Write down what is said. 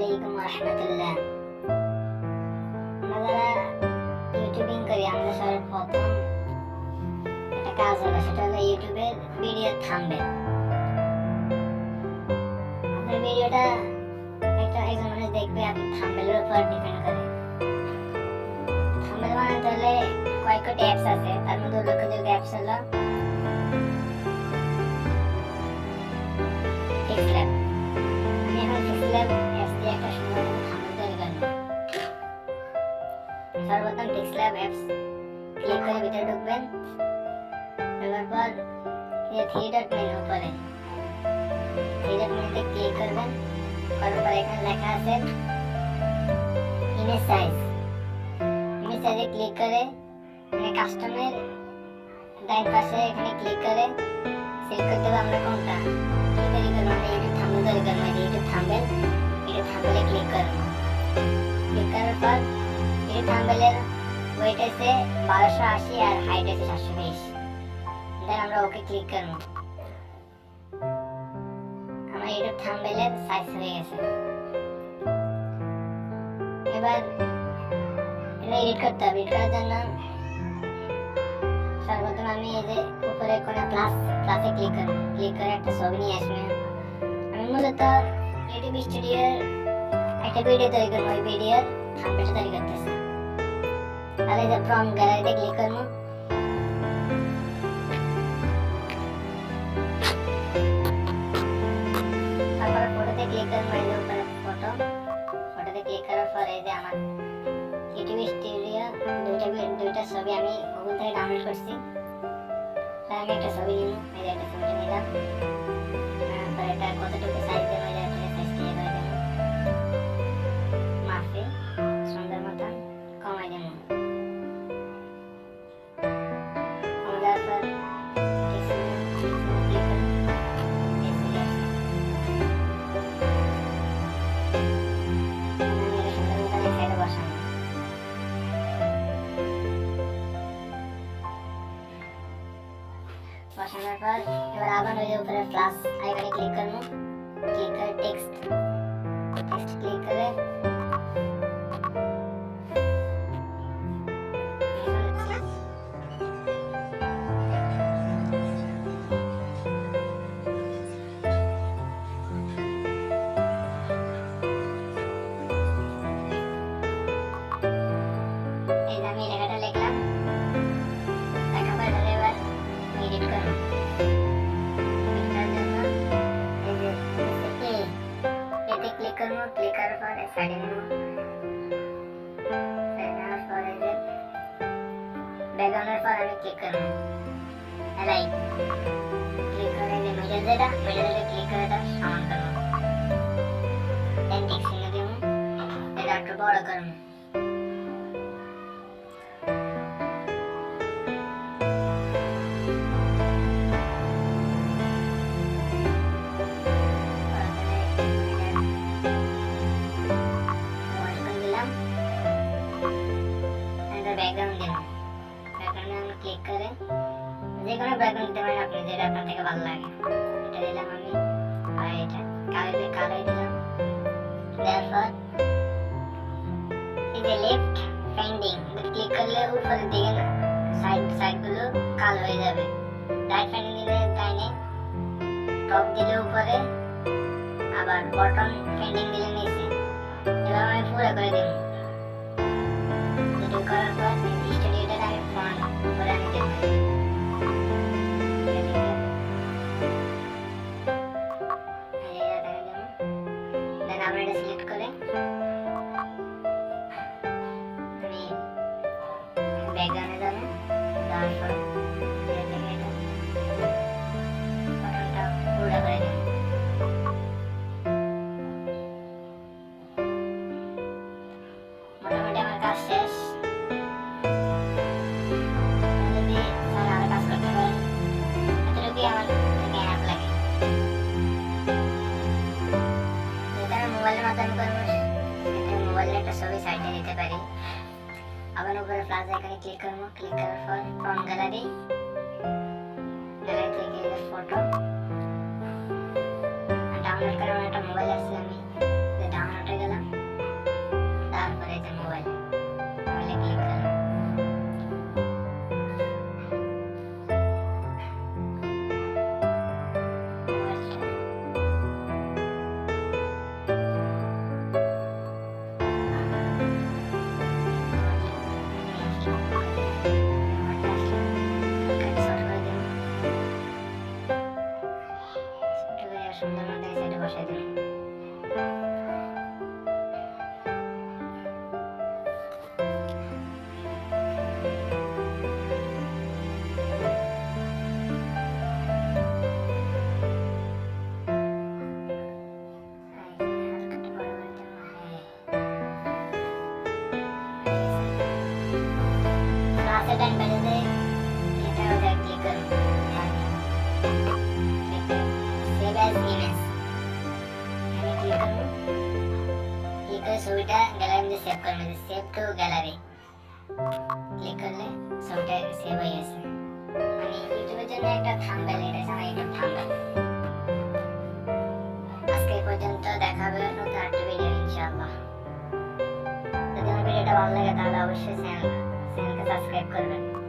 আলাইকুম রহমতুল্লাহ। আমরা যারা ইউটিউবিং করি আমাদের সর্বপ্রথম একটা কাজ হবে, সেটা হলো ইউটিউবের ভিডিও থাম্বনেল। আপনার ভিডিওটা একজন মানুষ দেখবে, আপনি থাম্বনেলের উপর ডিপেন্ড করে। থাম্বনেল বানাতে হলে কয়েকটি অ্যাপস আছে, তার মধ্যে উল্লেখযোগ্য অ্যাপস হলো Pixellab। আমি এখন Pixellab অ্যাপস দিয়ে একটা সুন্দর থাম্বনেল তৈরি করব। সর্বপ্রথম Pixellab অ্যাপস ক্লিক করে ভিতরে ঢুকবেন। ঢোকার পর এই থ্রি ডট মেনু উপরে থ্রি ডট মেনুতে ক্লিক করবেন। করার পর এখানে লেখা আছে ইমেজ সাইজ। ইমেজ সাইজে ক্লিক করে এখানে কাস্টমের ডান পাশে এখানে ক্লিক করে সিলেক্ট করতে হবে আমরা কোনটা কি তৈরি করব। আমরা ইউটিউব থাম্বনেল তৈরি করব, ইউটিউব থাম্বনেল। ইউটিউব থাম্বনেলে ক্লিক করব। ক্লিক করার পর ইউটিউব থাম্বনেলের ওয়েট আছে 1280 আর হাইট আছে 720। দেন আমরা ওকে ক্লিক করব। আমার ইউটিউব থাম্বনেলের সাইজ হয়ে গেছে। এবার এটা এডিট করতে হবে। এডিট করার জন্য সর্বপ্রথম আমি এই যে উপরে কোণা প্লাসে ক্লিক করব। ক্লিক করে একটা ছবি নিয়ে আসবে। আমি মূলত ইউটিউব স্টুডিওর একটা ভিডিও তৈরি করব, ওই ভিডিওর থাম্বনেলটা তৈরি করতেছি। তাহলে যে ফ্রম গ্যালারিতে ক্লিক করব। তারপর ফটোতে ক্লিক করব। এই যে উপরে ফটোতে ক্লিক করার পর এই যে আমার ইউটিউব স্টুডিও দুইটা ছবি আমি গুগল থেকে ডাউনলোড করছি। তাই আমি একটা ছবি নিলাম, এই যে একটা ছবিটা নিলাম। তারপর এটা কতটুকু সাইজ দেবো, এই যে সাইজ দিয়ে করে দেবো মাপে সুন্দর মতন কমাই দেবো। কমাই দেওয়ার পর বসানোর পর এবার আবার ওই যে উপরে প্লাস আইকনে ক্লিক করব। ক্লিক করে টেক্সট ক্লিক করে এই যে আমি লেখাটা লিখলাম। লেখার পর এবার এডিট করব। ক্লিক করব। ক্লিক করার পর সাইডে নেব। নেওয়ার পর এই যে ব্যাকগ্রাউন্ডের পর আমি ক্লিক করব। অ্যালাইন ক্লিক করে যে মিডলে ক্লিক করে এটা সমান করব। দেন টিক চিহ্ন দেব। এটা একটু বড় করব। ব্যাকগ্রাউন্ড দেব। ব্যাকগ্রাউন্ডে আমি ক্লিক করে যে কোনো ব্যাকগ্রাউন্ড দিতে পারেন আপনি, যেটা আপনার থেকে ভালো লাগে। এটা দিলাম আমি, আর এটা কালোই দিলাম। দেওয়ার পর এই যে লেফট পেন্ডিং ক্লিক করলে উপরের দিকে না সাইডগুলো কালো হয়ে যাবে। রাইট পেন্ডিং দিলে ডাইনে, টপ দিলে উপরে, আবার বটম পেন্ডিং দিলে নিচে। এবার আমি পুরো করে দেব। করার পর স্টুডিওটা আমি ফন্ট উপরে আমি দেব। দেন আমরা এটা সিলেক্ট করে আমি ব্যাকগ্রাউন্ডে যাব। যাওয়ার পর বাটনটা পুরো করে দেব। মোটামুটি আমার কাজ শেষ। মোবাইলের একটা ছবি সাইডে দিতে পারি। আবার উপরে প্লাস আইকনে ক্লিক করব। ক্লিক করার পর ফ্রম গ্যালারি থেকে ফটো ডাউনলোড করার একটা মোবাইল আছে, আমি ডাউনলোডে গেলাম। আমাদের সাইডে বসাই দিন। टाइम पहले से लेटर हो जाए क्लिक करो सेव एज इमेज मैंने क्लिक कर ছবিটা গ্যালারিতে সেভ করবে সেভ টু গ্যালারি ক্লিক করলে ছবিটা সেভ হয়ে গেছে আমি ইউটিউবের জন্য একটা থাম্বনেল এটা আমার ইউটিউব থাম্বনেল আজকে পর্যন্ত দেখা হবে নতুন একটা ভিডিও ইনশাআল্লাহ যদি আমার ভিডিওটা ভালো লাগে তাহলে অবশ্যই চ্যানেলকে সাবস্ক্রাইব করবেন